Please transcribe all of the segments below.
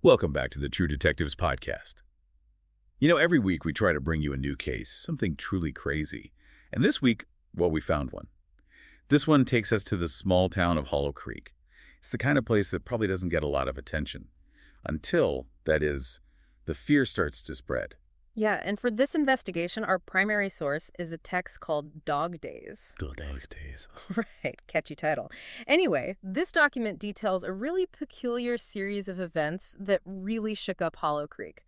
Welcome back to the True Detectives podcast. Every week we try to bring you a new case, something truly crazy. And this week, well, we found one. This one takes us to the small town of Hollow Creek. It's the kind of place that probably doesn't get a lot of attention. Until, that is, the fear starts to spread. Yeah, and for this investigation, our primary source is a text called Dog Days. Dog Days. Right, catchy title. Anyway, this document details a really peculiar series of events that really shook up Hollow Creek.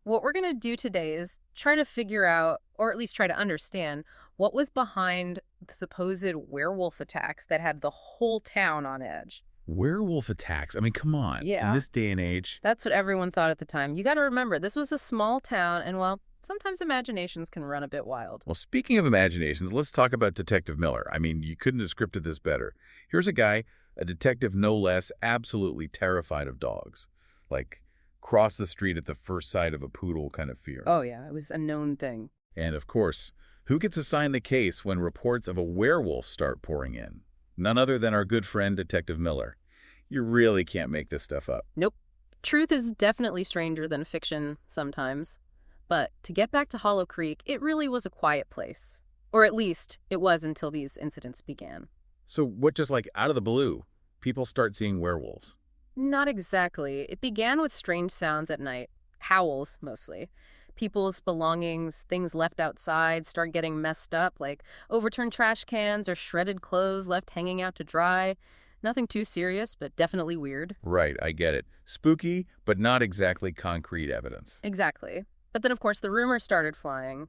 What we're going to do today is try to figure out, or at least try to understand, what was behind the supposed werewolf attacks that had the whole town on edge. Werewolf attacks? I mean, come on. Yeah. In this day and age. That's what everyone thought at the time. You got to remember, this was a small town, and well, sometimes imaginations can run a bit wild. Well, speaking of imaginations, let's talk about Detective Miller. I mean, you couldn't have scripted this better. Here's a guy, a detective no less, absolutely terrified of dogs. Like, cross the street at the first sight of a poodle kind of fear. Oh yeah, it was a known thing. And of course, who gets assigned the case when reports of a werewolf start pouring in? None other than our good friend, Detective Miller. You really can't make this stuff up. Nope. Truth is definitely stranger than fiction sometimes. But to get back to Hollow Creek, it really was a quiet place. Or at least, it was until these incidents began. So what, just like out of the blue, people start seeing werewolves? Not exactly. It began with strange sounds at night. Howls, mostly. People's belongings, things left outside, start getting messed up, like overturned trash cans or shredded clothes left hanging out to dry. Nothing too serious, but definitely weird. Right, I get it. Spooky, but not exactly concrete evidence. Exactly. But then, of course, the rumors started flying.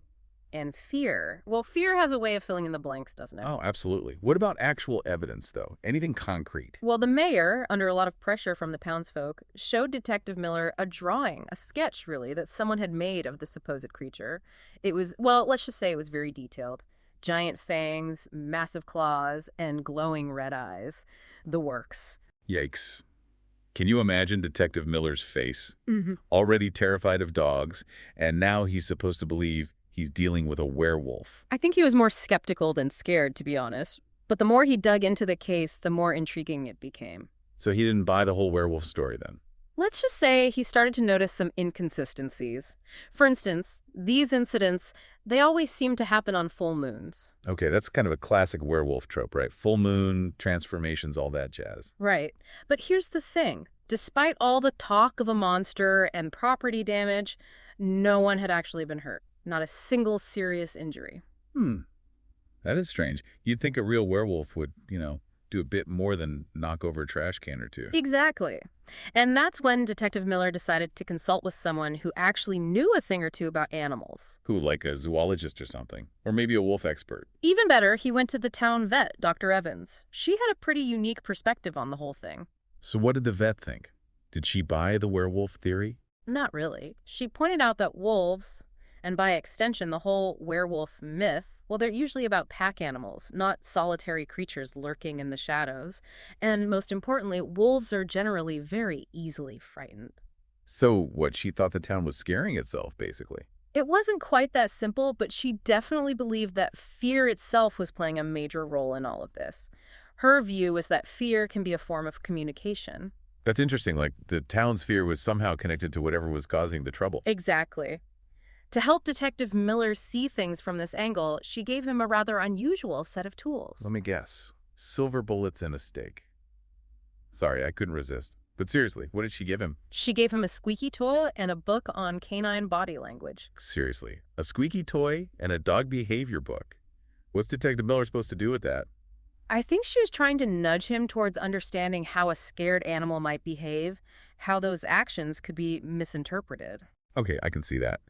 And fear. Well, fear has a way of filling in the blanks, doesn't it? Oh, absolutely. What about actual evidence, though? Anything concrete? Well, the mayor, under a lot of pressure from the townsfolk, showed Detective Miller a drawing, a sketch, really, that someone had made of the supposed creature. It was, well, let's just say it was very detailed. Giant fangs, massive claws, and glowing red eyes. The works. Yikes. Can you imagine Detective Miller's face? Mm-hmm. Already terrified of dogs, and now he's supposed to believe he's dealing with a werewolf. I think he was more skeptical than scared, to be honest. But the more he dug into the case, the more intriguing it became. So he didn't buy the whole werewolf story then? Let's just say he started to notice some inconsistencies. For instance, these incidents, they always seem to happen on full moons. Okay, that's kind of a classic werewolf trope, right? Full moon, transformations, all that jazz. Right. But here's the thing. Despite all the talk of a monster and property damage, no one had actually been hurt. Not a single serious injury. That is strange. You'd think a real werewolf would, do a bit more than knock over a trash can or two. Exactly. And that's when Detective Miller decided to consult with someone who actually knew a thing or two about animals. Who, like a zoologist or something? Or maybe a wolf expert? Even better, he went to the town vet, Dr. Evans. She had a pretty unique perspective on the whole thing. So what did the vet think? Did she buy the werewolf theory? Not really. She pointed out that wolves, and by extension the whole werewolf myth, well, they're usually about pack animals, not solitary creatures lurking in the shadows. And most importantly, wolves are generally very easily frightened. So what, she thought the town was scaring itself, basically? It wasn't quite that simple, but she definitely believed that fear itself was playing a major role in all of this. Her view was that fear can be a form of communication. That's interesting, like the town's fear was somehow connected to whatever was causing the trouble. Exactly. To help Detective Miller see things from this angle, she gave him a rather unusual set of tools. Let me guess. Silver bullets and a stake. Sorry, I couldn't resist. But seriously, what did she give him? She gave him a squeaky toy and a book on canine body language. Seriously, a squeaky toy and a dog behavior book. What's Detective Miller supposed to do with that? I think she was trying to nudge him towards understanding how a scared animal might behave, how those actions could be misinterpreted. Okay, I can see that.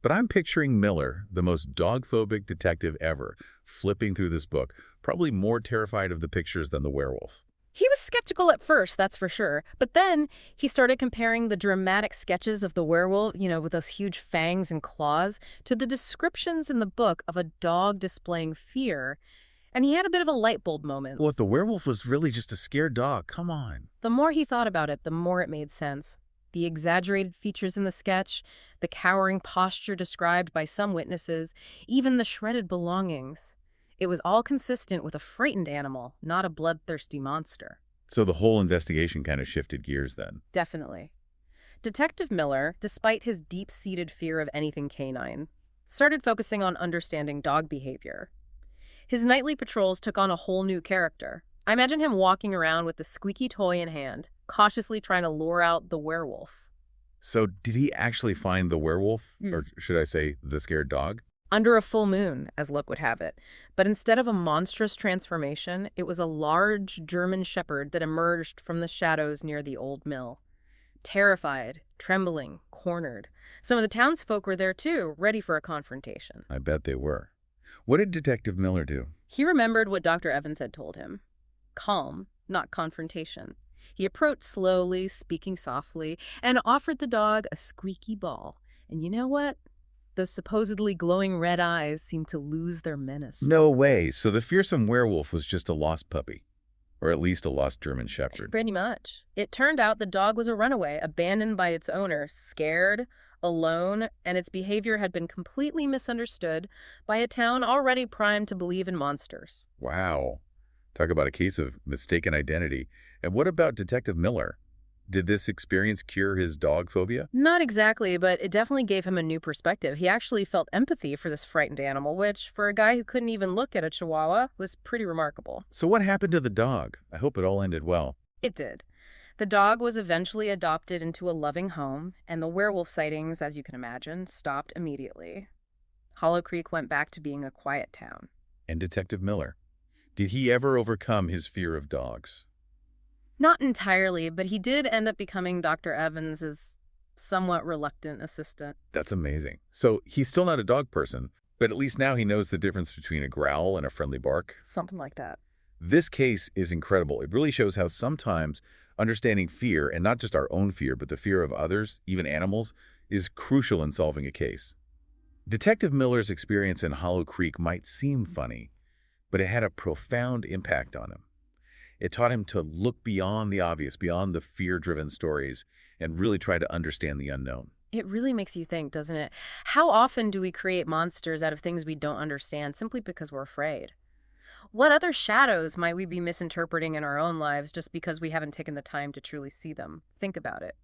But I'm picturing Miller, the most dog-phobic detective ever, flipping through this book, probably more terrified of the pictures than the werewolf. He was skeptical at first, that's for sure. But then he started comparing the dramatic sketches of the werewolf, with those huge fangs and claws, to the descriptions in the book of a dog displaying fear. And he had a bit of a light bulb moment. What, the werewolf was really just a scared dog? Come on. The more he thought about it, the more it made sense. The exaggerated features in the sketch, the cowering posture described by some witnesses, even the shredded belongings. It was all consistent with a frightened animal, not a bloodthirsty monster. So the whole investigation kind of shifted gears then. Definitely. Detective Miller, despite his deep-seated fear of anything canine, started focusing on understanding dog behavior. His nightly patrols took on a whole new character. I imagine him walking around with the squeaky toy in hand, cautiously trying to lure out the werewolf. So did he actually find the werewolf? Or should I say the scared dog? Under a full moon, as luck would have it. But instead of a monstrous transformation, it was a large German shepherd that emerged from the shadows near the old mill. Terrified, trembling, cornered. Some of the townsfolk were there too, ready for a confrontation. I bet they were. What did Detective Miller do? He remembered what Dr. Evans had told him. Calm, not confrontation. He approached slowly, speaking softly, and offered the dog a squeaky ball. And you know what? Those supposedly glowing red eyes seemed to lose their menace. No way. So the fearsome werewolf was just a lost puppy. Or at least a lost German shepherd. Pretty much. It turned out the dog was a runaway, abandoned by its owner, scared, alone, and its behavior had been completely misunderstood by a town already primed to believe in monsters. Wow. Talk about a case of mistaken identity. And what about Detective Miller? Did this experience cure his dog phobia? Not exactly, but it definitely gave him a new perspective. He actually felt empathy for this frightened animal, which, for a guy who couldn't even look at a chihuahua, was pretty remarkable. So what happened to the dog? I hope it all ended well. It did. The dog was eventually adopted into a loving home, and the werewolf sightings, as you can imagine, stopped immediately. Hollow Creek went back to being a quiet town. And Detective Miller? Did he ever overcome his fear of dogs? Not entirely, but he did end up becoming Dr. Evans's somewhat reluctant assistant. That's amazing. So he's still not a dog person, but at least now he knows the difference between a growl and a friendly bark. Something like that. This case is incredible. It really shows how sometimes understanding fear, and not just our own fear, but the fear of others, even animals, is crucial in solving a case. Detective Miller's experience in Hollow Creek might seem funny, but it had a profound impact on him. It taught him to look beyond the obvious, beyond the fear-driven stories, and really try to understand the unknown. It really makes you think, doesn't it? How often do we create monsters out of things we don't understand simply because we're afraid? What other shadows might we be misinterpreting in our own lives just because we haven't taken the time to truly see them? Think about it.